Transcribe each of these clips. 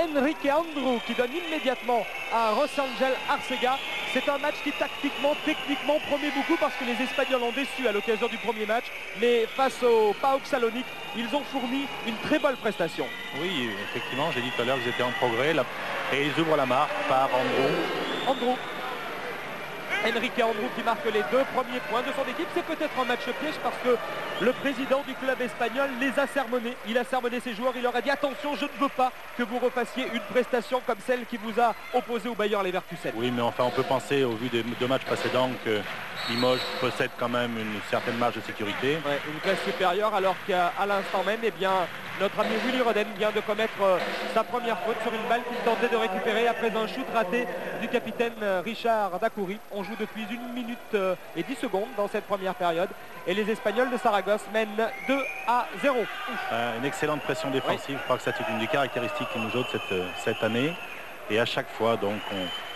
Enrique Andrew qui donne immédiatement à Rossangel Arcega. C'est un match qui tactiquement, techniquement promet beaucoup parce que les Espagnols ont déçu à l'occasion du premier match. Mais face au PAOK Salonique, ils ont fourni une très bonne prestation. Oui, effectivement, j'ai dit tout à l'heure qu'ils étaient en progrès. Et ils ouvrent la marque par Andrew. Enrique Andrew qui marque les 2 premiers points de son équipe. C'est peut-être un match piège parce que le président du club espagnol les a sermonnés. Il a sermonné ses joueurs, il leur a dit attention, je ne veux pas que vous refassiez une prestation comme celle qui vous a opposé au Bayer Leverkusen. Oui, mais enfin on peut penser au vu des 2 matchs précédents que Limoges possède quand même une certaine marge de sécurité. Ouais, une classe supérieure, alors qu'à l'instant même, eh bien, notre ami Willy Roden vient de commettre sa première faute sur une balle qu'il tentait de récupérer après un shoot raté du capitaine Richard Dacoury. On joue depuis 1 minute et 10 secondes dans cette première période et les Espagnols de Saragosse mènent 2-0. Une excellente pression défensive, oui. Je crois que c'est une des caractéristiques qui nous joue cette année et à chaque fois donc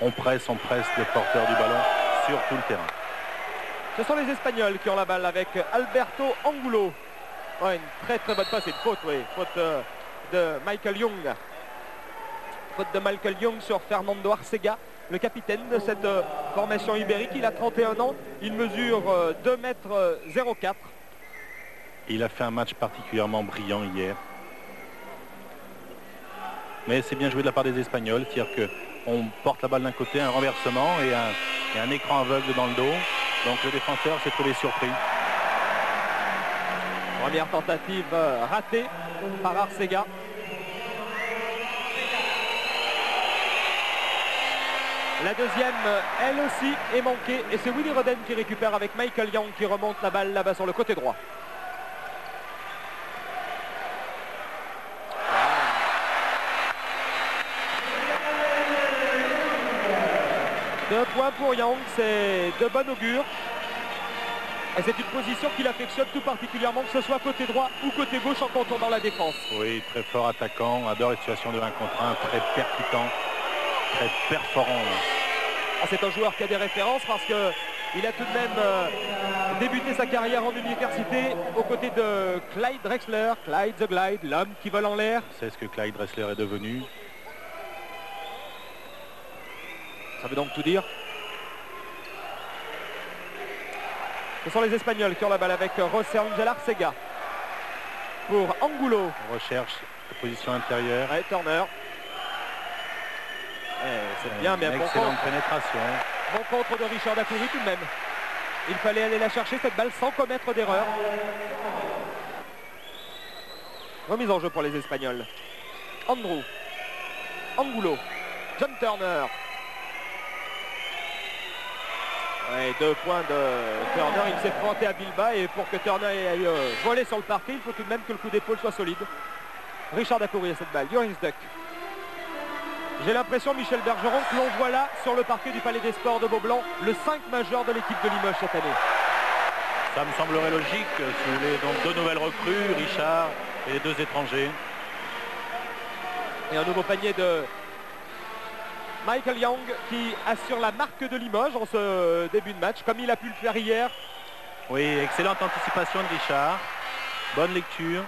on presse le porteur du ballon sur tout le terrain. Ce sont les Espagnols qui ont la balle avec Alberto Angulo. Ouais, une très bonne passe, c'est une faute, oui. Faute de Michael Young. Faute de Michael Young sur Fernando Arcega, le capitaine de cette formation ibérique. Il a 31 ans, il mesure 2,04 m. Il a fait un match particulièrement brillant hier. Mais c'est bien joué de la part des Espagnols, c'est-à-dire qu'on porte la balle d'un côté, un renversement et un écran aveugle dans le dos. Donc le défenseur s'est trouvé surpris. Première tentative ratée par Arcega. La deuxième, elle aussi, est manquée. Et c'est Willy Roden qui récupère avec Michael Young qui remonte la balle là-bas sur le côté droit. Deux points pour Young, c'est de bon augure. Et c'est une position qu'il affectionne tout particulièrement, que ce soit côté droit ou côté gauche en contournant la défense. Oui, très fort attaquant, adore les situations de 1 contre 1, très percutant, très perforant. C'est un joueur qui a des références parce qu'il a tout de même débuté sa carrière en université aux côtés de Clyde Drexler, Clyde the Glide, l'homme qui vole en l'air. C'est ce que Clyde Drexler est devenu. Ça veut donc tout dire. Ce sont les Espagnols qui ont la balle avec José Ángel Arcega. Pour Angulo. On recherche la position intérieure. Ouais, Turner. C'est bien, mais bon excellente pénétration. Bon contre de Richard Dacoury tout de même. Il fallait aller la chercher cette balle sans commettre d'erreur. Remise en jeu pour les Espagnols. Andrew. Angulo. John Turner. Ouais, 2 points de Turner. Il s'est fronté à Bilbao et pour que Turner aille voler sur le parquet, il faut tout de même que le coup d'épaule soit solide. Richard Dacoury à cette balle. Joris Duck. J'ai l'impression, Michel Bergeron, que l'on voit là, sur le parquet du Palais des Sports de Beaublanc, le 5 majeur de l'équipe de Limoges cette année. Ça me semblerait logique, si vous voulez. Donc 2 nouvelles recrues, Richard et les 2 étrangers. Et un nouveau panier de Michael Young qui assure la marque de Limoges en ce début de match, comme il a pu le faire hier. Oui, excellente anticipation de Richard. Bonne lecture.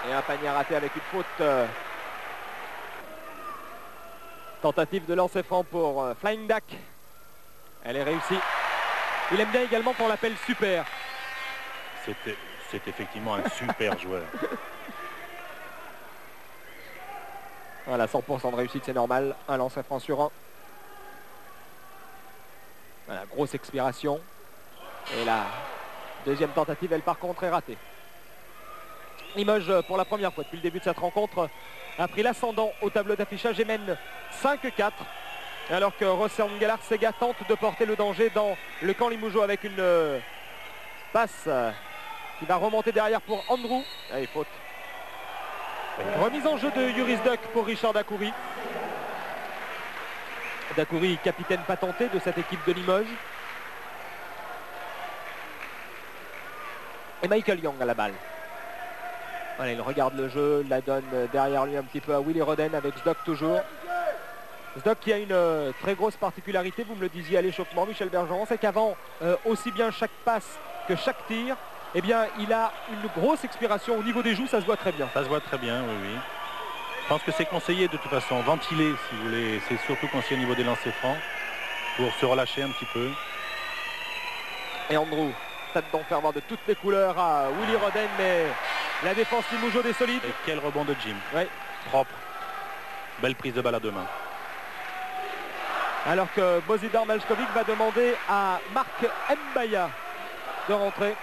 Et un panier raté avec une faute. Tentative de lancer franc pour Flying Duck. Elle est réussie. Il aime bien également qu'on l'appelle super. C'est effectivement un super joueur. Voilà, 100% de réussite, c'est normal. Un lancer franc sur 1. Voilà, grosse expiration. Et la deuxième tentative, elle par contre est ratée. Limoges, pour la première fois depuis le début de cette rencontre, a pris l'ascendant au tableau d'affichage et mène 5-4. Alors que José Ángel Arcega tente de porter le danger dans le camp limougeau avec une passe qui va remonter derrière pour Andrew. Allez, faute. Remise en jeu de Joris Duck pour Richard Dacoury. Dacoury, capitaine patenté de cette équipe de Limoges. Et Michael Young à la balle. Voilà, il regarde le jeu, il la donne derrière lui un petit peu à Willy Roden avec Zdok toujours. Zdok qui a une très grosse particularité, vous me le disiez à l'échauffement, Michel Bergeron, c'est qu'avant aussi bien chaque passe que chaque tir, eh bien il a une grosse expiration au niveau des joues, ça se voit très bien. Ça se voit très bien, oui, oui. Je pense que c'est conseillé de toute façon, ventiler si vous voulez, c'est surtout conseillé au niveau des lancers francs pour se relâcher un petit peu. Et Andrew tente d'en faire voir de toutes les couleurs à Willy Roden, mais la défense Limougeaude est solide. Et quel rebond de Jim. Oui. Propre. Belle prise de balle à deux mains. Alors que Bozidar Maljkovic va demander à Marc Mbaya de rentrer.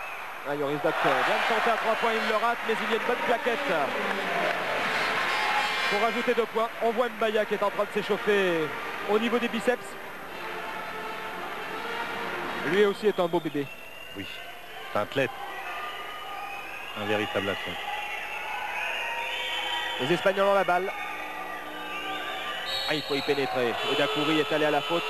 Joris Dock vient de tenter à 3 points, il le rate, mais il y a une bonne plaquette pour rajouter 2 points. On voit Mbaya qui est en train de s'échauffer au niveau des biceps. Lui aussi est un beau bébé. Oui, c'est un athlète. Un véritable athlète. Les Espagnols ont la balle. Il faut y pénétrer. Et Dacoury est allé à la faute.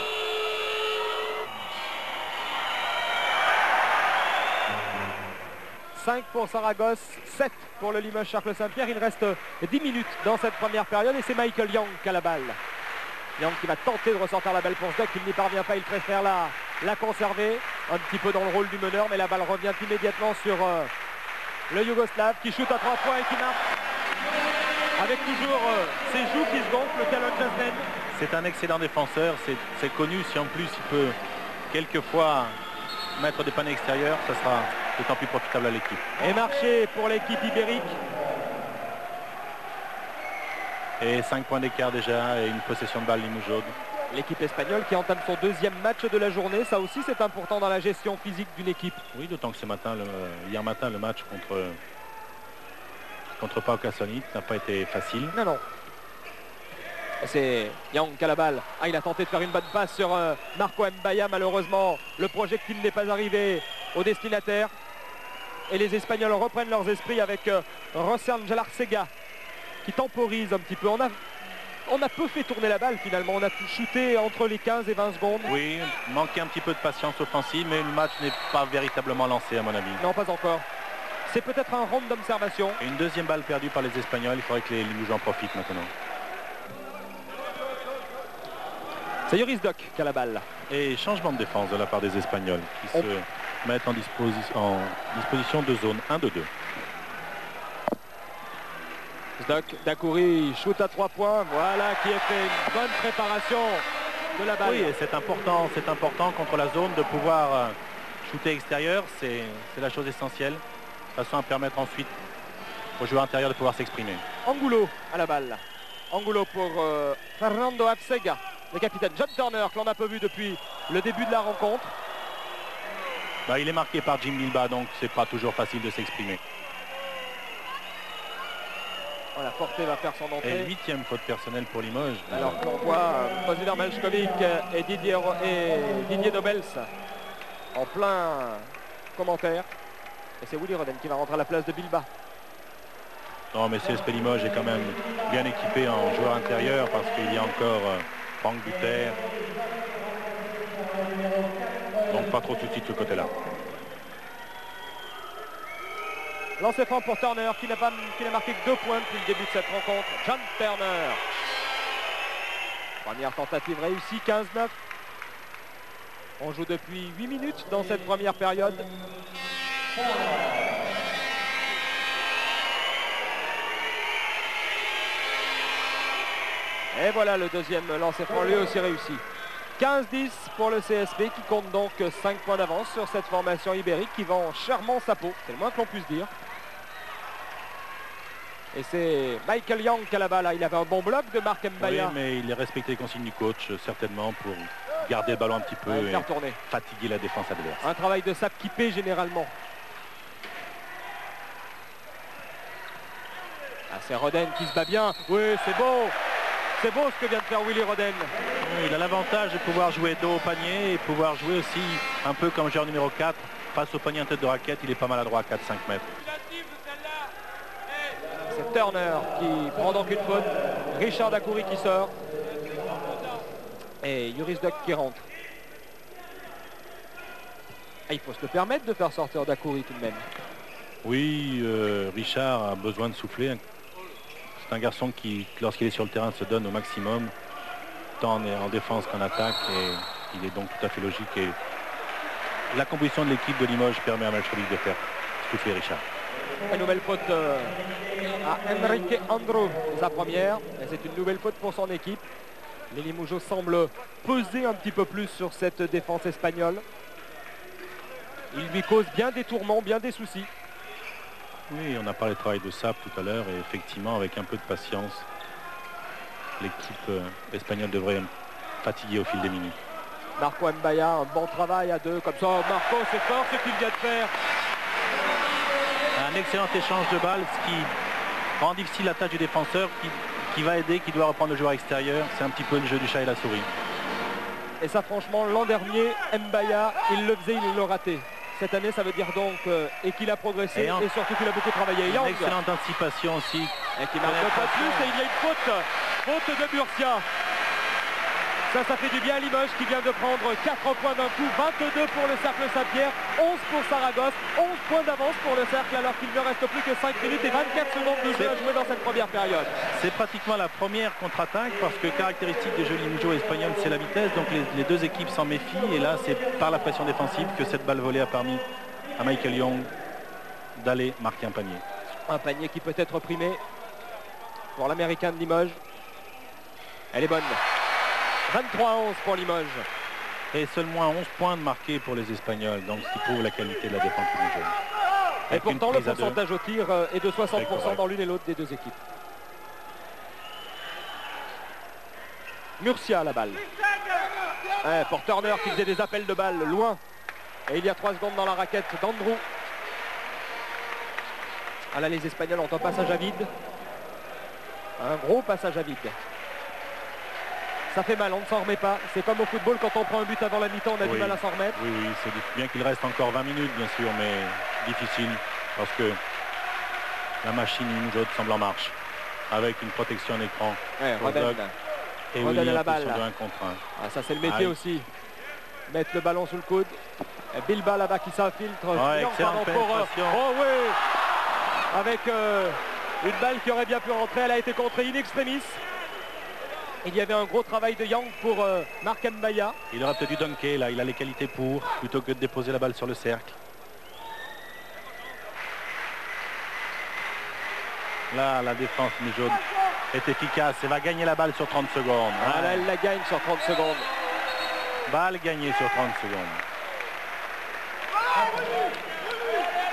« 5 pour Saragosse, 7 pour le Limoges Charles-Saint-Pierre. Il reste 10 minutes dans cette première période et c'est Michael Young qui a la balle. Young qui va tenter de ressortir la balle pour Stock. Il n'y parvient pas, il préfère la conserver. Un petit peu dans le rôle du meneur, mais la balle revient immédiatement sur le Yougoslave qui shoot à 3 points et qui marque. Avec toujours ses joues qui se gonflent, le Kalon Jasnen. C'est un excellent défenseur, c'est connu. Si en plus il peut quelquefois mettre des paniers extérieurs, ça sera d'autant plus profitable à l'équipe. Et marché pour l'équipe ibérique. Et 5 points d'écart déjà et une possession de balle Limougeaude. L'équipe espagnole qui entame son 2e match de la journée. Ça aussi c'est important dans la gestion physique d'une équipe. Oui, d'autant que hier matin le match contre Pau Cassonit n'a pas été facile. Non, non. C'est Young qui a la balle. Il a tenté de faire une bonne passe sur Marco Mbaya. Malheureusement, le projectile n'est pas arrivé au destinataire. Et les Espagnols reprennent leurs esprits avec Rossern Arcega qui temporise un petit peu. On a peu fait tourner la balle finalement. On a pu shooter entre les 15 et 20 secondes. Oui, manquait un petit peu de patience offensive, mais le match n'est pas véritablement lancé à mon avis. Non, pas encore. C'est peut-être un round d'observation. Et une deuxième balle perdue par les Espagnols. Il faudrait que les Limougeaux en profitent maintenant. C'est Joris Dock qui a la balle. Et changement de défense de la part des Espagnols qui se mettent en disposition de zone 1-2-2. Dock, Dacoury, shoot à 3 points. Voilà qui a fait une bonne préparation de la balle. Oui, et c'est important contre la zone de pouvoir shooter extérieur. C'est la chose essentielle. De façon à permettre ensuite aux joueurs intérieurs de pouvoir s'exprimer. Angulo à la balle. Angulo pour Fernando Arcega, le capitaine. John Turner, que l'on a peu vu depuis le début de la rencontre. Il est marqué par Jim Bilba, donc c'est pas toujours facile de s'exprimer. Voilà, Forté va faire son entrée. Et 8e faute personnelle pour Limoges. Alors qu'on voit Bozidar Maljkovic et Didier Dobels en plein commentaire. Et c'est Willy Roden qui va rentrer à la place de Bilba. Non, mais CSP Limoges est quand même bien équipé en joueur intérieur parce qu'il y a encore Franck Buter. Donc pas trop de soucis de ce côté-là. Lancé franc pour Turner qui n'a marqué que 2 points depuis le début de cette rencontre. John Turner. Première tentative réussie, 15-9. On joue depuis 8 minutes dans cette première période. Et voilà le deuxième lancer franc, lui aussi réussi. 15-10 pour le CSP qui compte donc 5 points d'avance sur cette formation ibérique qui vend chèrement sa peau. C'est le moins que l'on puisse dire. Et c'est Michael Young qui a la balle. Il avait un bon bloc de Marc Mbaya. Oui, mais il a respecté les consignes du coach, certainement, pour garder le ballon un petit peu et faire tourner. Fatiguer la défense adverse. Un travail de sape qui paie généralement. C'est Roden qui se bat bien. Oui, c'est beau. C'est beau ce que vient de faire Willy Roden. Oui, il a l'avantage de pouvoir jouer dos au panier et pouvoir jouer aussi un peu comme joueur numéro 4. Face au panier en tête de raquette, il est pas maladroit à 4-5 mètres. C'est Turner qui prend donc une faute. Richard Dacoury qui sort. Et Joris Dock qui rentre. Il faut se le permettre de faire sortir Dacoury tout de même. Oui, Richard a besoin de souffler. C'est un garçon qui, lorsqu'il est sur le terrain, se donne au maximum, tant en défense qu'en attaque. Et il est donc tout à fait logique. Et la composition de l'équipe de Limoges permet à Maljkovic de faire souffler Richard. Une nouvelle faute à Enrique Andro, sa première. Et c'est une nouvelle faute pour son équipe. Les Limougeaux semblent peser un petit peu plus sur cette défense espagnole. Il lui cause bien des tourments, bien des soucis. Oui, on a parlé de travail de Sap tout à l'heure et effectivement avec un peu de patience, l'équipe espagnole devrait fatiguer au fil des minutes. Marco Mbaya, un bon travail à deux. Comme ça, Marco, c'est fort ce qu'il vient de faire. Un excellent échange de balles, ce qui rend difficile la tâche du défenseur qui va aider, qui doit reprendre le joueur extérieur. C'est un petit peu le jeu du chat et la souris. Et ça, franchement, l'an dernier, Mbaya, il le faisait, il le ratait. Cette année, ça veut dire donc et qu'il a progressé et surtout qu'il a beaucoup travaillé. Une excellente anticipation aussi. Et qui marque pas plus et il y a une faute de Murcia. Ça fait du bien à Limoges qui vient de prendre 4 points d'un coup, 22 pour le Cercle Saint-Pierre, 11 pour Saragosse, 11 points d'avance pour le Cercle alors qu'il ne reste plus que 5 minutes et 24 secondes de jeu à jouer dans cette première période. C'est pratiquement la première contre-attaque parce que caractéristique des jeux Limougeaux espagnols, c'est la vitesse. Donc les deux équipes s'en méfient et là c'est par la pression défensive que cette balle volée a permis à Michael Young d'aller marquer un panier. Un panier qui peut être primé pour l'Américain de Limoges. Elle est bonne. 23-11 pour Limoges. Et seulement 11 points de marqués pour les Espagnols, donc ce qui prouve la qualité de la défense limogeaise. Et pourtant le pourcentage au tir est de 60% dans l'une et l'autre des deux équipes. Murcia à la balle. Pour Turner qui faisait des appels de balles loin. Et il y a 3 secondes dans la raquette d'Andrew. Ah là les Espagnols ont un passage à vide. Un gros passage à vide. Ça fait mal, on ne s'en remet pas. C'est comme au football, quand on prend un but avant la mi-temps, on a du mal à s'en remettre. Oui, c'est bien qu'il reste encore 20 minutes, bien sûr, mais difficile parce que la machine Limougeaude semble en marche avec une protection d'écran. Et Rodel à la balle. Un contre un. Ah, ça, c'est le métier aussi. Mettre le ballon sous le coude. Et Bilba là-bas qui s'infiltre. Excellente pénétration. Oh oui. Avec une balle qui aurait bien pu rentrer. Elle a été contrée in extremis. Il y avait un gros travail de Young pour Marc Mbaya. Il aurait peut-être dû dunker, là, il a les qualités pour, plutôt que de déposer la balle sur le cercle. Là, la défense jaune est efficace et va gagner la balle sur 30 secondes. Ah, là, elle la gagne sur 30 secondes. Balle gagnée sur 30 secondes.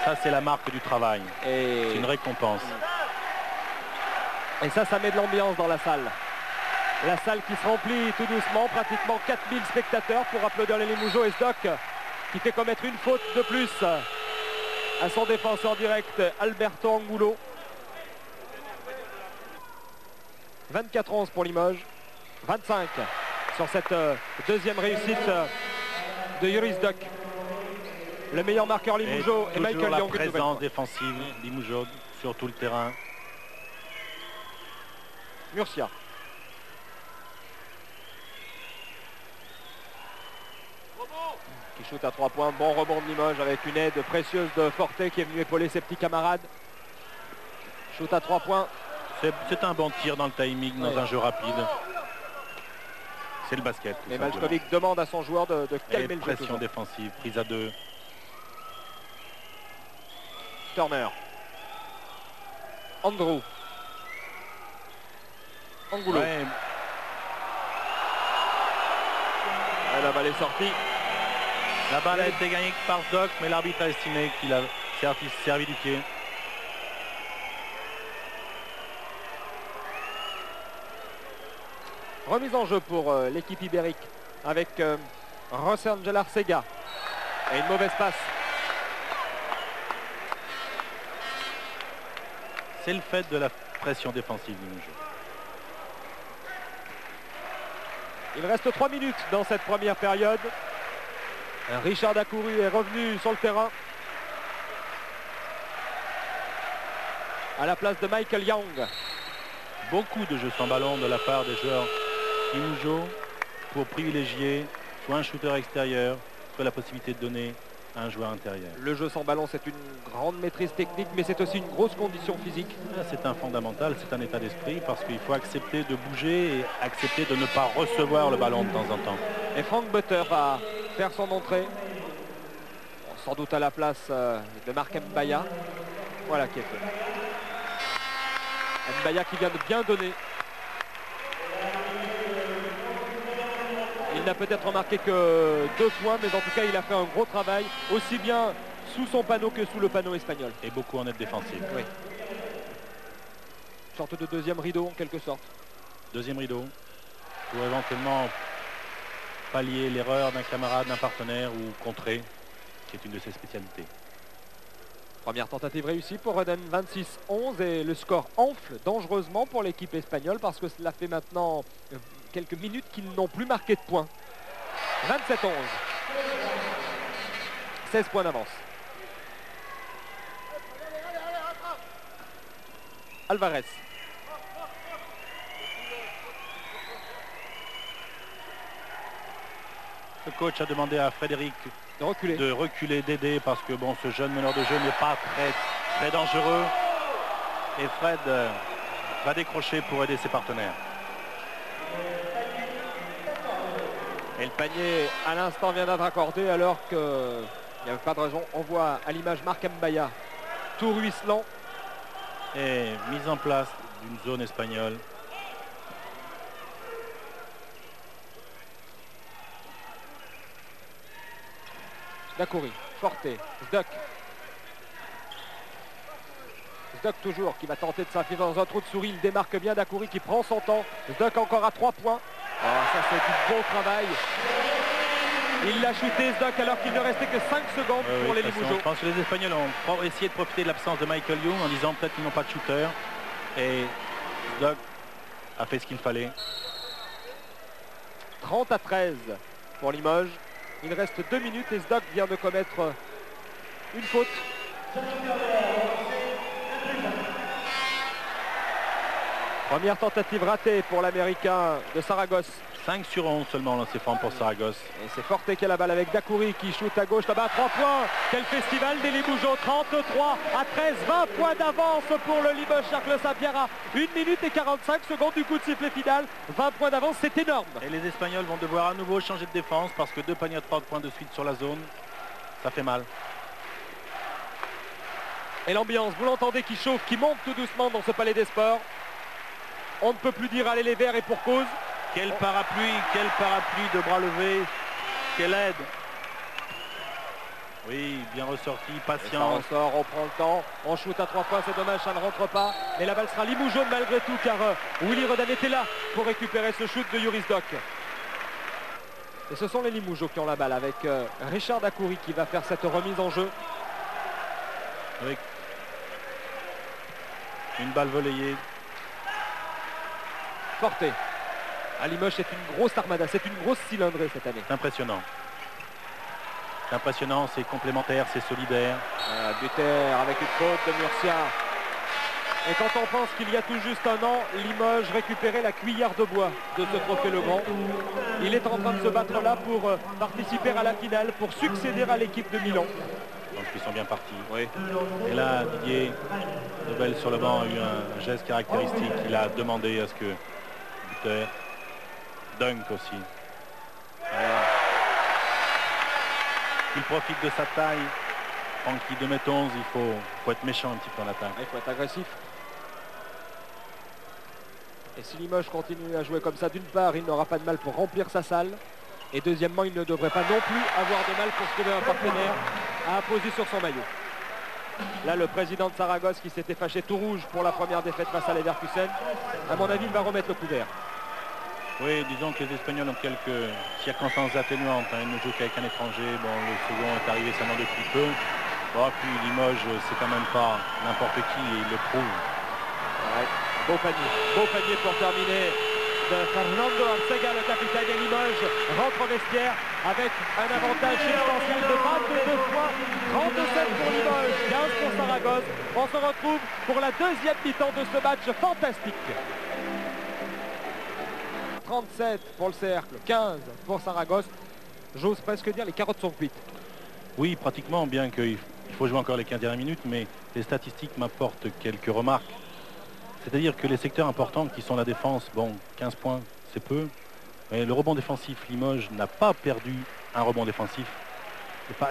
Ça, c'est la marque du travail. C'est une récompense. Et ça met de l'ambiance dans la salle. La salle qui se remplit tout doucement, pratiquement 4000 spectateurs pour applaudir les Limougeaux et Stock qui fait commettre une faute de plus à son défenseur direct Alberto Angulo. 24-11 pour Limoges, 25 sur cette deuxième réussite de Yuri Stock. Le meilleur marqueur Limougeaux et Michael Young. La présence défensive Limougeaux sur tout le terrain. Murcia. Qui shoot à 3 points, bon rebond de Limoges avec une aide précieuse de Forte qui est venu épauler ses petits camarades. Shoot à 3 points. C'est un bon tir dans le timing, dans un jeu rapide. C'est le basket. Mais Malkovic demande à son joueur de calmer le jeu. Pression défensive, prise à 2. Turner. Andrew. Angulo. Ouais. Et la balle est sortie. La balle a été gagnée par Stock, mais l'arbitre a estimé qu'il a servi du pied. Remise en jeu pour l'équipe ibérique avec José Ángel Arcega. Et une mauvaise passe. C'est le fait de la pression défensive du jeu. Il reste 3 minutes dans cette première période. Richard Dacouru est revenu sur le terrain à la place de Michael Young. Beaucoup de jeux sans ballon de la part des joueurs Limougeaux pour privilégier soit un shooter extérieur, soit la possibilité de donner à un joueur intérieur. Le jeu sans ballon, c'est une grande maîtrise technique, mais c'est aussi une grosse condition physique. C'est un fondamental, c'est un état d'esprit parce qu'il faut accepter de bouger et accepter de ne pas recevoir le ballon de temps en temps. Et Frank Butter va faire son entrée, sans doute à la place de Marc Mbaya. Voilà qui est fait. Mbaya qui vient de bien donner. Il n'a peut-être marqué que 2 points, mais en tout cas il a fait un gros travail, aussi bien sous son panneau que sous le panneau espagnol. Et beaucoup en aide défensive. Oui. Sorte de deuxième rideau en quelque sorte. Deuxième rideau pour éventuellement pallier l'erreur d'un camarade, d'un partenaire ou contrer, qui est une de ses spécialités. Première tentative réussie pour Redden, 26-11, et le score enfle dangereusement pour l'équipe espagnole parce que cela fait maintenant quelques minutes qu'ils n'ont plus marqué de points. 27-11. 16 points d'avance. Alvarez. Le coach a demandé à Frédéric de reculer, d'aider, parce que bon, ce jeune meneur de jeu n'est pas très dangereux. Et Fred va décrocher pour aider ses partenaires. Et le panier à l'instant vient d'être accordé alors qu'il n'y avait pas de raison. On voit à l'image Marc Mbaya, tout ruisselant. Et mise en place d'une zone espagnole. Dakouri, Forte, Zduk. Zduk toujours qui va tenter de s'infliger dans un trou de souris. Il démarque bien Dakouri qui prend son temps. Zduk encore à 3 points. Oh, ça c'est du bon travail. Il l'a shooté Zduk alors qu'il ne restait que 5 secondes pour les Limougeaux. Je pense que les Espagnols ont essayé de profiter de l'absence de Michael Young en disant peut-être qu'ils n'ont pas de shooter. Et Zduk a fait ce qu'il fallait. 30-13 pour Limoges. Il reste 2 minutes et Zduk vient de commettre une faute. Première tentative ratée pour l'Américain de Saragosse. 5 sur 11 seulement lancé franc pour Saragosse. Et c'est Forte qui a la balle avec Dakouri qui shoot à gauche là-bas. 3 points. Quel festival des Limougeaux. 33 à 13. 20 points d'avance pour le Limoges Charles Saint-Pierre à 1 minute et 45 secondes du coup de sifflet final. 20 points d'avance, c'est énorme. Et les Espagnols vont devoir à nouveau changer de défense parce que 2 paniers à 3 points de suite sur la zone, ça fait mal. Et l'ambiance, vous l'entendez, qui chauffe, qui monte tout doucement dans ce palais des sports. On ne peut plus dire allez les Verts et pour cause. Quel parapluie de bras levés, quelle aide. Oui, bien ressorti, patient. Ça ressort, on prend le temps, on shoot à 3 points, c'est dommage, ça ne rentre pas. Mais la balle sera Limougeaune malgré tout, car Willy Redden était là pour récupérer ce shoot de Yuri Zduk. Et ce sont les Limougeaux qui ont la balle avec Richard Dakouri qui va faire cette remise en jeu. Avec une balle volleyée. Forte. À Limoges, c'est une grosse armada, c'est une grosse cylindrée cette année. C'est impressionnant. C'est impressionnant, c'est complémentaire, c'est solidaire. Buter avec une faute de Murcia. Et quand on pense qu'il y a tout juste un an, Limoges récupérait la cuillère de bois de ce trophée Legrand. Il est en train de se battre là pour participer à la finale, pour succéder à l'équipe de Milan. Donc ils sont bien partis. Oui. Et là, Didier Lebel sur le banc a eu un geste caractéristique. Il a demandé à ce que Buter dunk aussi. Il profite de sa taille. Francky 2m11, il faut être méchant un petit peu en attaque. Il faut être agressif. Et si Limoges continue à jouer comme ça, d'une part, il n'aura pas de mal pour remplir sa salle. Et deuxièmement, il ne devrait pas non plus avoir de mal pour se trouver un partenaire à apposer sur son maillot. Là, le président de Saragosse qui s'était fâché tout rouge pour la première défaite face à Leverkusen, à mon avis, il va remettre le couvert. Oui, disons que les Espagnols ont quelques circonstances atténuantes. Ils ne jouent qu'avec un étranger. Bon, le second est arrivé seulement depuis peu. Bon, puis Limoges, c'est quand même pas n'importe qui et il le prouve. Ouais, beau panier pour terminer de Fernando Arcega, le capitaine de Limoges, rentre au vestiaire avec un avantage substantiel de 22 points, 37 pour Limoges, 15 pour Saragosse. On se retrouve pour la deuxième mi-temps de ce match fantastique. 37 pour le cercle, 15 pour Saragosse. J'ose presque dire les carottes sont cuites. Oui, pratiquement, bien qu'il faut jouer encore les 15 dernières minutes, mais les statistiques m'apportent quelques remarques. C'est-à-dire que les secteurs importants qui sont la défense, bon, 15 points, c'est peu. Mais le rebond défensif, Limoges n'a pas perdu un rebond défensif.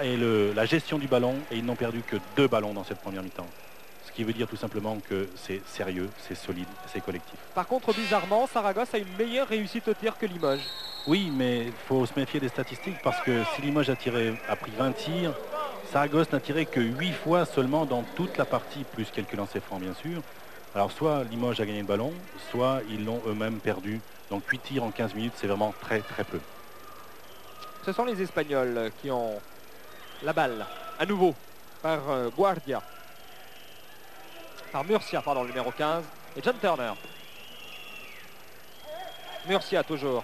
Et la gestion du ballon, et ils n'ont perdu que 2 ballons dans cette première mi-temps. Ce qui veut dire tout simplement que c'est sérieux, c'est solide, c'est collectif. Par contre, bizarrement, Saragosse a une meilleure réussite au tir que Limoges. Oui, mais il faut se méfier des statistiques parce que si Limoges a pris 20 tirs, Saragosse n'a tiré que 8 fois seulement dans toute la partie, plus quelques lancers francs bien sûr. Alors soit Limoges a gagné le ballon, soit ils l'ont eux-mêmes perdu. Donc 8 tirs en 15 minutes, c'est vraiment très très peu. Ce sont les Espagnols qui ont la balle, à nouveau, par Guardia. Par Murcia, pardon, le numéro 15, et John Turner. Murcia toujours.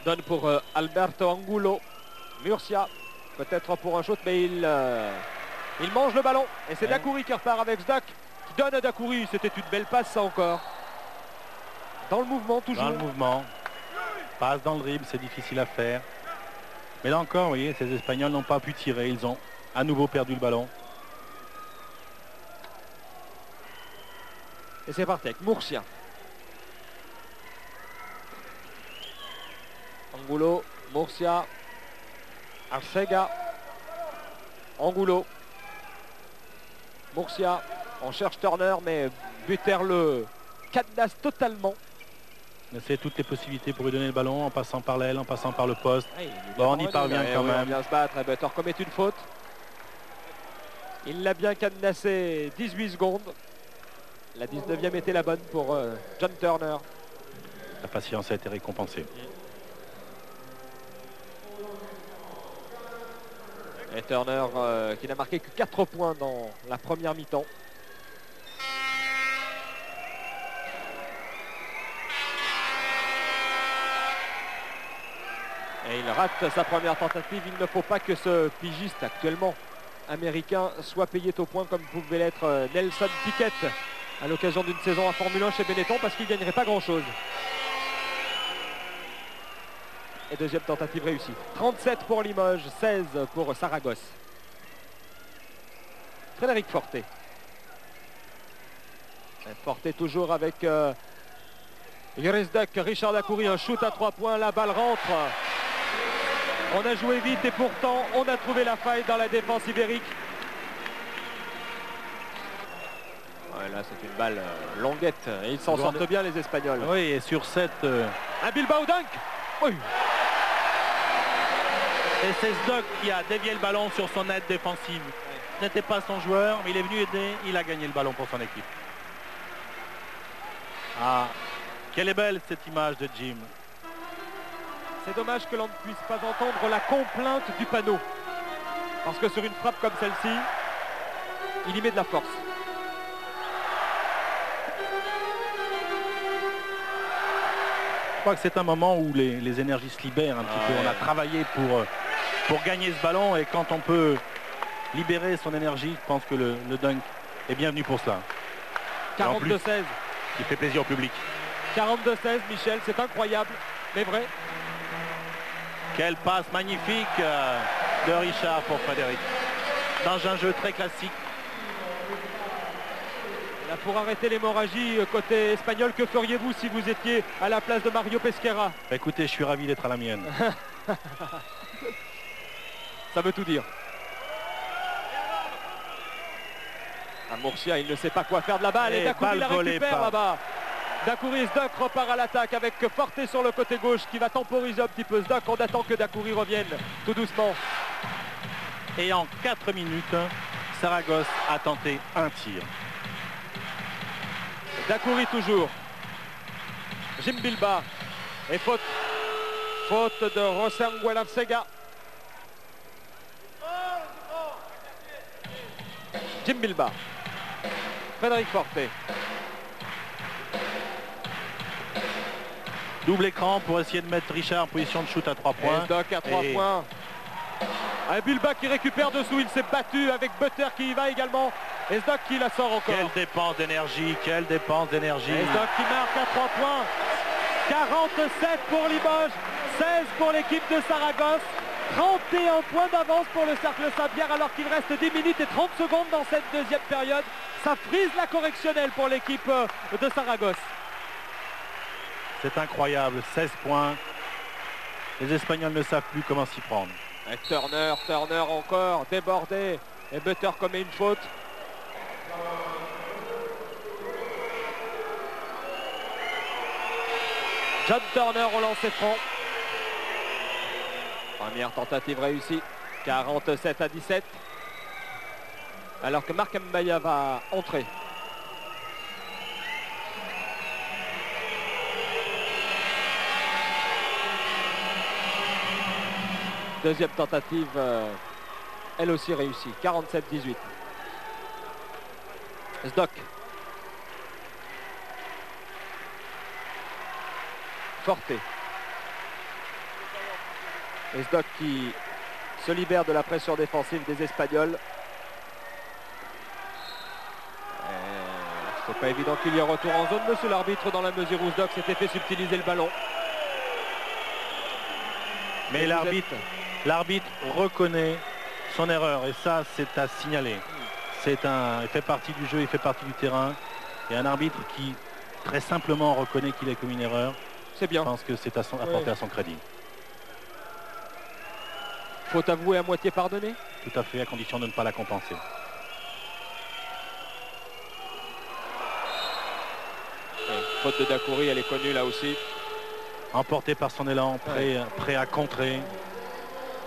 Donne pour Alberto Angulo. Murcia, peut-être pour un shoot, mais il mange le ballon. Et c'est Dacoury qui repart avec Zdak, qui donne à Dacoury. C'était une belle passe, ça encore. Dans le mouvement, toujours. Dans le mouvement. Passe dans le dribble, c'est difficile à faire. Mais là encore, vous voyez, ces Espagnols n'ont pas pu tirer. Ils ont à nouveau perdu le ballon. Et c'est parti avec Murcia. Angulo, Murcia, Arcega, Angulo, Murcia. On cherche Turner, mais Buter le cadenasse totalement. C'est toutes les possibilités pour lui donner le ballon en passant par l'aile, en passant par le poste. Oui, bon, on y parvient quand même. On vient se battre et Buter commet une faute. Il l'a bien cadenassé 18 secondes. La 19e était la bonne pour John Turner. La patience a été récompensée. Et Turner qui n'a marqué que 4 points dans la première mi-temps. Et il rate sa première tentative. Il ne faut pas que ce pigiste actuellement américain soit payé au point comme pouvait l'être Nelson Piquet à l'occasion d'une saison en Formule 1 chez Benetton, parce qu'il ne gagnerait pas grand-chose. Et deuxième tentative réussie. 37 pour Limoges, 16 pour Saragosse. Frédéric Forté. Forté toujours avec Iris Duck, Richard Dacoury, un shoot à 3 points, la balle rentre. On a joué vite et pourtant on a trouvé la faille dans la défense ibérique. Ouais, là c'est une balle longuette et ils s'en sortent bien les Espagnols. Oui, et sur cette... Un Bilbao dunk. Oui. Et c'est Zdock qui a dévié le ballon sur son aide défensive. Ce n'était pas son joueur, mais il est venu aider, il a gagné le ballon pour son équipe. Ah, quelle est belle cette image de Jim. C'est dommage que l'on ne puisse pas entendre la complainte du panneau. Parce que sur une frappe comme celle-ci, il y met de la force. Je crois que c'est un moment où les énergies se libèrent un petit peu. On a travaillé pour gagner ce ballon et quand on peut libérer son énergie, je pense que le dunk est bienvenu pour cela. 42-16. Il fait plaisir au public. 42-16, Michel, c'est incroyable, mais vrai. Quelle passe magnifique de Richard pour Frédéric. Dans un jeu très classique. Là, pour arrêter l'hémorragie côté espagnol, que feriez-vous si vous étiez à la place de Mario Pesquera? Écoutez, je suis ravi d'être à la mienne. Ça veut tout dire. Murcia, il ne sait pas quoi faire de la balle et Dacoury la récupère là-bas. Dacoury, Zdock repart à l'attaque avec Forté sur le côté gauche qui va temporiser un petit peu Zdock. On attend que Dacoury revienne tout doucement. Et en 4 minutes, Saragosse a tenté un tir. Dacoury toujours. Jim Bilba. Et faute. Faute de Rosenguel Arcega. Jim Bilba. Frédéric Forté. Double écran pour essayer de mettre Richard en position de shoot à 3 points. Zdock à 3 points. Un Bilba qui récupère dessous. Il s'est battu avec Buter qui y va également. Et Zdock qui la sort encore. Quelle dépense d'énergie, quelle dépense d'énergie. Et Zdock qui marque à 3 points. 47 pour Limoges, 16 pour l'équipe de Saragosse. 31 points d'avance pour le Cercle Saint-Pierre alors qu'il reste 10 minutes et 30 secondes dans cette deuxième période. Ça frise la correctionnelle pour l'équipe de Saragosse. C'est incroyable, 16 points. Les Espagnols ne savent plus comment s'y prendre. Et Turner encore débordé. Et Butter commet une faute. John Turner au lancer franc. Première tentative réussie. 47-17. Alors que Mark Mbaya va entrer. Deuxième tentative, elle aussi réussie. 47-18. Zdok. Forte. Et Zdok qui se libère de la pression défensive des Espagnols. C'est pas évident qu'il y ait retour en zone, monsieur l'arbitre, dans la mesure où Zdok s'était fait subtiliser le ballon. Mais l'arbitre reconnaît son erreur et ça c'est à signaler. Il fait partie du jeu, il fait partie du terrain. Et un arbitre qui très simplement reconnaît qu'il a commis une erreur, c'est bien. Je pense que c'est à porter à son crédit. Faute avouée à moitié pardonnée? Tout à fait, à condition de ne pas la compenser. Faute de Dacoury, elle est connue là aussi. Emporté par son élan, prêt à contrer.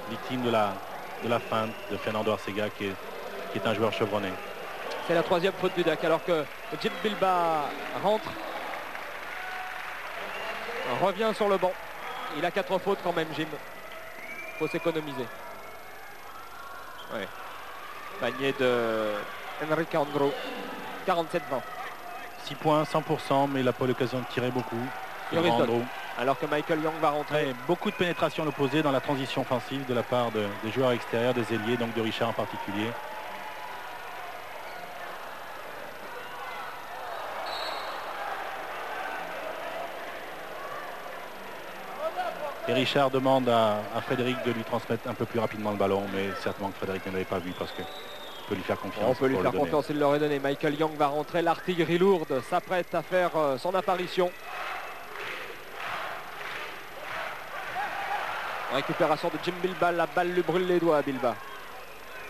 Victime de la feinte de Fernando Arcega qui est un joueur chevronné. C'est la troisième faute du DAC alors que Jim Bilba rentre. Revient sur le banc. Il a 4 fautes quand même, Jim. Faut s'économiser. Ouais. Panier de Enrique Andro. 47-20. 6 points, 100%, mais il n'a pas l'occasion de tirer beaucoup. Alors que Michael Young va rentrer. Ouais, beaucoup de pénétration à l'opposé dans la transition offensive de la part des joueurs extérieurs, des ailiers, donc de Richard en particulier. Et Richard demande à Frédéric de lui transmettre un peu plus rapidement le ballon, mais certainement que Frédéric ne l'avait pas vu parce que peut lui faire confiance. On peut lui faire confiance, il l'aurait donné. Michael Young va rentrer, l'artillerie lourde s'apprête à faire son apparition. Récupération de Jim Bilba, la balle lui brûle les doigts à Bilba.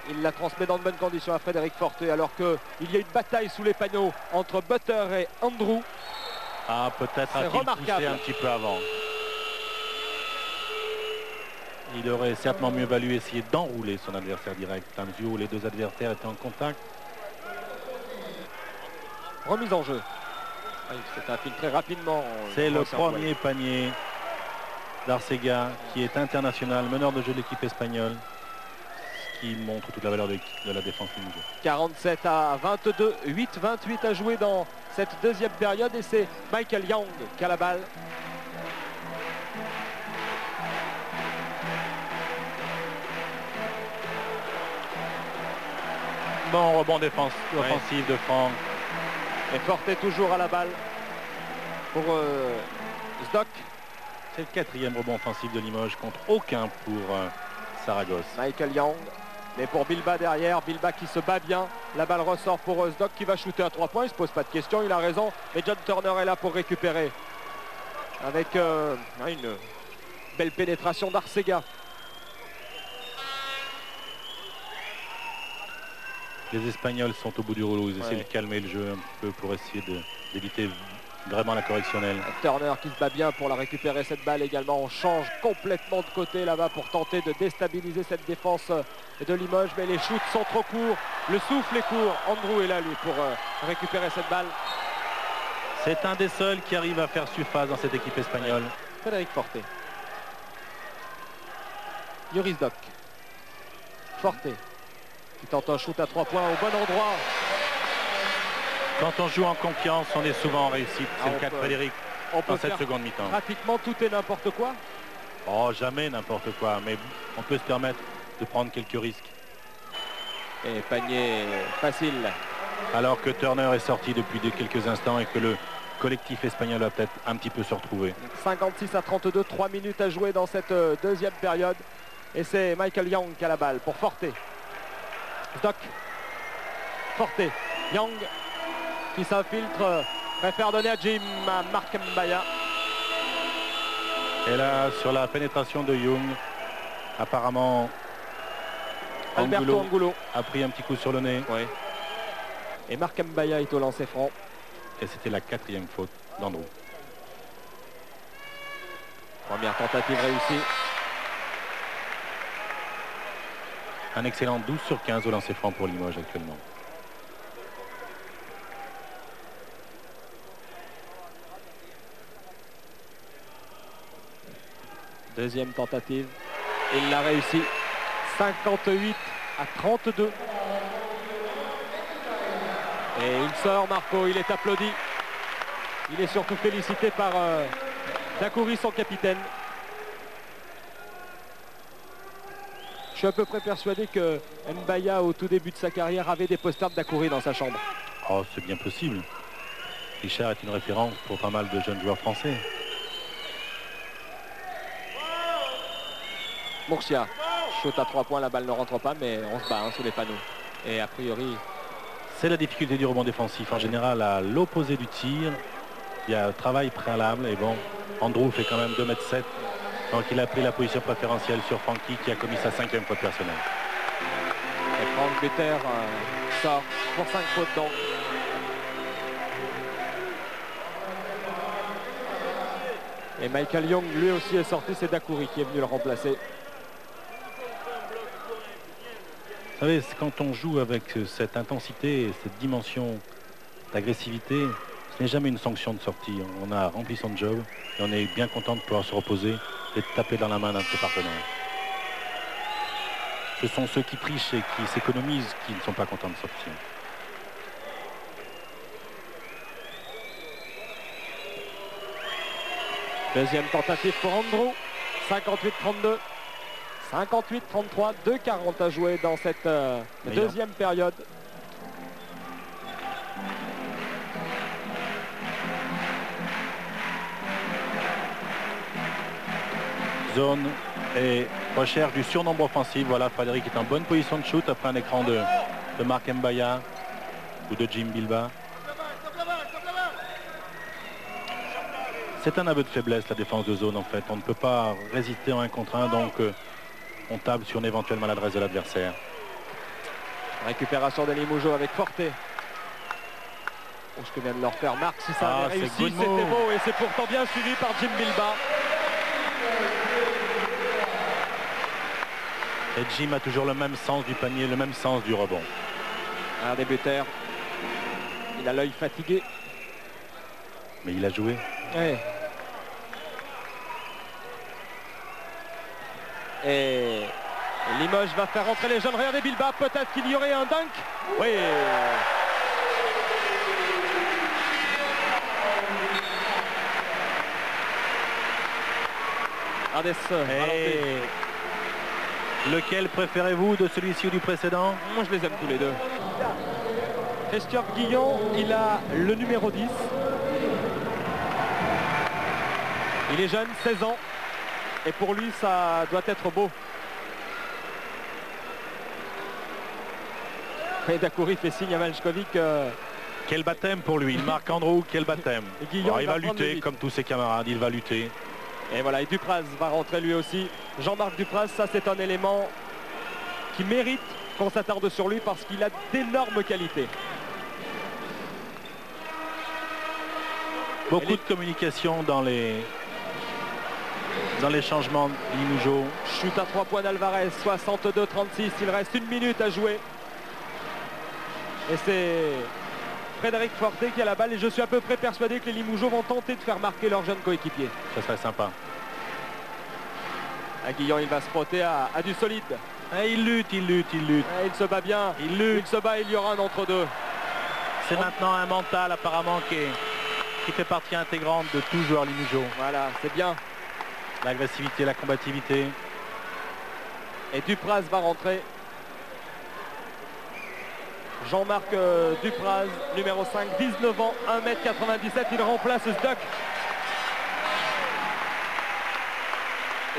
Il la transmet dans de bonnes conditions à Frédéric Forte alors qu'il y a une bataille sous les panneaux entre Butter et Andrew. Ah, peut-être a-t-il poussé un petit peu avant. Il aurait certainement mieux valu essayer d'enrouler son adversaire direct, à mesure où les deux adversaires étaient en contact. Remise en jeu. C'est infiltré rapidement. C'est le premier panier d'Arcega qui est international, meneur de jeu de l'équipe espagnole, ce qui montre toute la valeur de la défense du jeu. 47-22, 8-28 à jouer dans cette deuxième période et c'est Michael Young qui a la balle. Bon rebond offensif de Franck. Et Forte toujours à la balle pour Zdok. C'est le 4e rebond offensif de Limoges contre aucun pour Saragosse. Michael Young, mais pour Bilba derrière, Bilba qui se bat bien. La balle ressort pour Zdok qui va shooter à 3 points. Il ne se pose pas de questions, il a raison. Mais John Turner est là pour récupérer. Avec une belle pénétration d'Arcega. Les Espagnols sont au bout du rouleau, ils essaient de calmer le jeu un peu pour essayer d'éviter vraiment la correctionnelle. Turner qui se bat bien pour la récupérer cette balle également. On change complètement de côté là-bas pour tenter de déstabiliser cette défense de Limoges. Mais les shoots sont trop courts, le souffle est court. Andrew est là lui pour récupérer cette balle. C'est un des seuls qui arrive à faire surface dans cette équipe espagnole. Frédéric Forte. Yoris Zdok. Forte. Qui tente un shoot à 3 points au bon endroit. Quand on joue en confiance, on est souvent en réussite. C'est le cas de Frédéric dans cette seconde mi-temps. Pratiquement tout est n'importe quoi. Oh, jamais n'importe quoi, mais on peut se permettre de prendre quelques risques. Et panier facile. Alors que Turner est sorti depuis quelques instants et que le collectif espagnol va peut-être un petit peu se retrouver. 56-32, 3 minutes à jouer dans cette deuxième période. Et c'est Michael Young qui a la balle pour Forte. Zdok. Forte. Young qui s'infiltre. Préfère donner à Jim, à Mark Mbaya. Et là, sur la pénétration de Young, apparemment, Alberto Angulo a pris un petit coup sur le nez. Oui. Et Marc Mbaya est au lancer franc. Et c'était la 4e faute d'Andrew. Première tentative réussie. Un excellent 12 sur 15 au lancer franc pour Limoges actuellement. Deuxième tentative. Il l'a réussi. 58 à 32. Et il sort, Marco, il est applaudi. Il est surtout félicité par Dacoury, son capitaine. Je suis à peu près persuadé que Mbaya, au tout début de sa carrière, avait des posters de Dacoury dans sa chambre. Oh, c'est bien possible. Richard est une référence pour pas mal de jeunes joueurs français. Murcia shoot à 3 points, la balle ne rentre pas, mais on se bat sous les panneaux. Et a priori... C'est la difficulté du rebond défensif. En général, à l'opposé du tir, il y a un travail préalable. Et bon, Andrew fait quand même 2,7 m. Donc il a pris la position préférentielle sur Francky qui a commis sa 5e faute personnelle. Et Frank Buter sort pour 5 fautes donc. Et Michael Young lui aussi est sorti, c'est Dacoury qui est venu le remplacer. Vous savez, quand on joue avec cette intensité et cette dimension d'agressivité, ce n'est jamais une sanction de sortie. On a rempli son job et on est bien content de pouvoir se reposer et de taper dans la main d'un de ses partenaires. Ce sont ceux qui trichent et qui s'économisent qui ne sont pas contents de sortir. Deuxième tentative pour Andrew. 58-32. 58-33. 2:40 à jouer dans cette deuxième période. Zone et recherche du surnombre offensif. Voilà, Frédéric est en bonne position de shoot après un écran de Marc Mbaya ou de Jim Bilbao. C'est un aveu de faiblesse, la défense de zone, en fait. On ne peut pas résister en 1 contre 1, donc on table sur une éventuelle maladresse de l'adversaire. Récupération de Limoujo avec Forte. Ce que vient de leur faire Marc, si ça avait réussi, c'était beau. Et c'est pourtant bien suivi par Jim Bilbao. Et Jim a toujours le même sens du panier, le même sens du rebond. Un débuteur. Il a l'œil fatigué. Mais il a joué. Oui. Et Limoges va faire rentrer les jeunes. Regardez Bilbao, peut-être qu'il y aurait un dunk. Oui. Regardez ça. Lequel préférez-vous, de celui-ci ou du précédent? Moi je les aime tous les deux. Christophe Guillon, il a le numéro 10. Il est jeune, 16 ans. Et pour lui, ça doit être beau. Et Dacoury fait signe à Malchkovic. Quel baptême pour lui. Il marque Andrew, quel baptême. Guillon, il va lutter comme tous ses camarades, il va lutter. Et voilà, et Dupraz va rentrer lui aussi. Jean-Marc Dupraz, ça c'est un élément qui mérite qu'on s'attarde sur lui parce qu'il a d'énormes qualités. Beaucoup de communication dans les changements de Limoujo. Chute à 3 points d'Alvarez, 62-36. Il reste 1 minute à jouer. Et c'est Frédéric Forte qui a la balle. Et je suis à peu près persuadé que les Limoujo vont tenter de faire marquer leur jeune coéquipier. Ça serait sympa. À Guillon, il va se frotter à du solide. Et il lutte, il lutte, il lutte. Et il se bat bien. Il lutte. Il se bat, il y aura un entre-deux. C'est maintenant un mental apparemment qui fait partie intégrante de tout joueur Limoujo. Voilà, c'est bien. L'agressivité, la combativité. Et Dupraz va rentrer. Jean-Marc Dupraz, numéro 5, 19 ans, 1,97 m. Il remplace Zduk.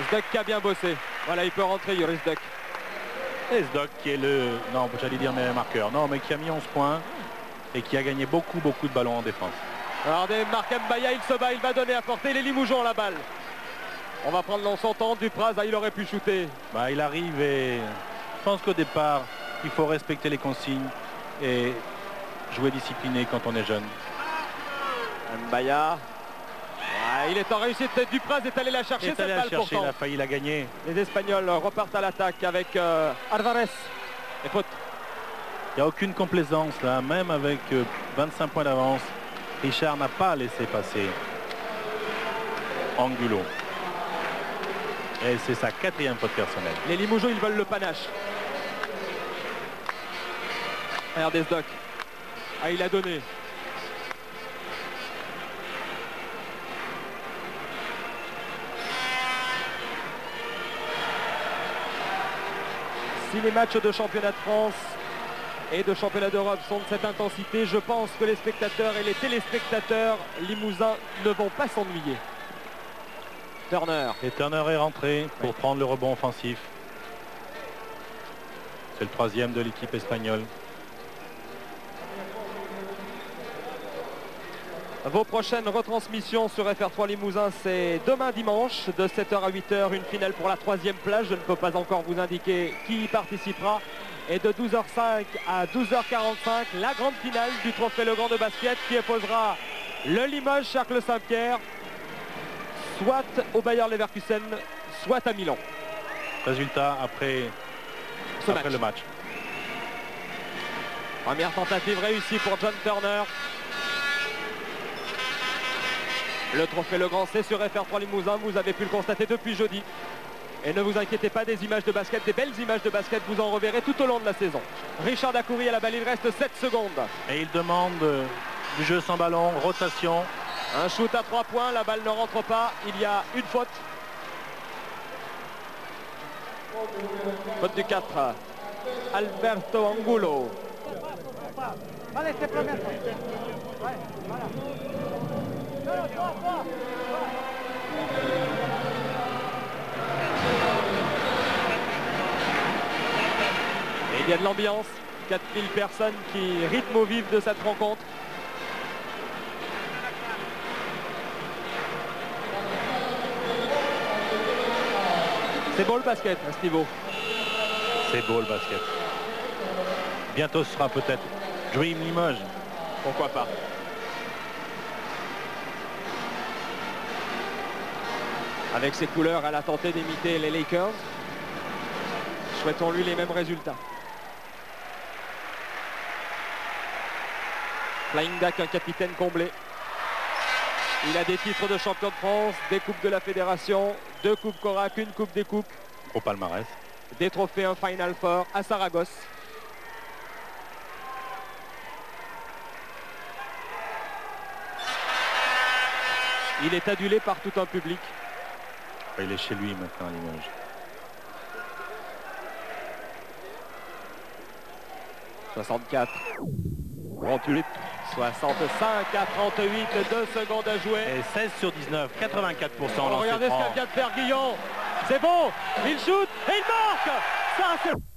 Zduk qui a bien bossé. Voilà, il peut rentrer, Yoris Zduk. Et Zduk qui est le... Non, j'allais dire mais marqueur. Non, mais qui a mis 11 points et qui a gagné beaucoup de ballons en défense. Regardez, Marc Mbaya, il se bat, il va donner à Forte. Les Limoujon la balle. On va prendre dans son temps. Dupraz, il aurait pu shooter. Il arrive et Je pense qu'au départ, il faut respecter les consignes et jouer discipliné quand on est jeune. Mbaya. Il est en réussite. Dupraz est allé la chercher, cette balle pourtant. Il a failli la gagner. Les Espagnols repartent à l'attaque avec Alvarez. Et faute. Il n'y a aucune complaisance là, même avec 25 points d'avance. Richard n'a pas laissé passer Angulo. Et c'est sa 4e faute personnelle. Les Limougeaux, ils veulent le panache. Regardez ce doc. Il a donné. Si les matchs de championnat de France et de championnat d'Europe sont de cette intensité, je pense que les spectateurs et les téléspectateurs limousins ne vont pas s'ennuyer. Turner. Et Turner est rentré pour prendre le rebond offensif. C'est le 3e de l'équipe espagnole. Vos prochaines retransmissions sur FR3 Limousin, c'est demain dimanche de 7h à 8h, une finale pour la 3e place. Je ne peux pas encore vous indiquer qui y participera. Et de 12h05 à 12h45, la grande finale du Trophée Legrand de basket qui opposera le Limoges Cercle Saint-Pierre, soit au Bayer Leverkusen, soit à Milan. Résultat après le match. Première tentative réussie pour John Turner. Le Trophée Legrand, c'est sur FR3 Limousin, vous avez pu le constater depuis jeudi. Et ne vous inquiétez pas, des images de basket, des belles images de basket, vous en reverrez tout au long de la saison. Richard Dacoury à la balle, il reste 7 secondes. Et il demande du jeu sans ballon, rotation. Un shoot à 3 points, la balle ne rentre pas, il y a une faute. Faute du 4, Alberto Angulo. Vale, te prometo. Ouais, voilà. Et il y a de l'ambiance, 4000 personnes qui rythment au vif de cette rencontre. C'est beau le basket à ce niveau. C'est beau le basket. Bientôt ce sera peut-être Dream Limoges. Pourquoi pas. Avec ses couleurs, elle a tenté d'imiter les Lakers. Souhaitons-lui les mêmes résultats. Flying Duck, un capitaine comblé. Il a des titres de champion de France, des coupes de la fédération, 2 coupes Korak, 1 coupe des coupes. Au palmarès. Des trophées, un Final Four à Saragosse. Il est adulé par tout un public. Il est chez lui maintenant à Limoges. « 64, 38, 65 à 38, 2 secondes à jouer. » Et 16 sur 19, 84%. Regardez ce qu'elle vient de faire Guillon. C'est bon, il shoot et il marque. Ça, c'est...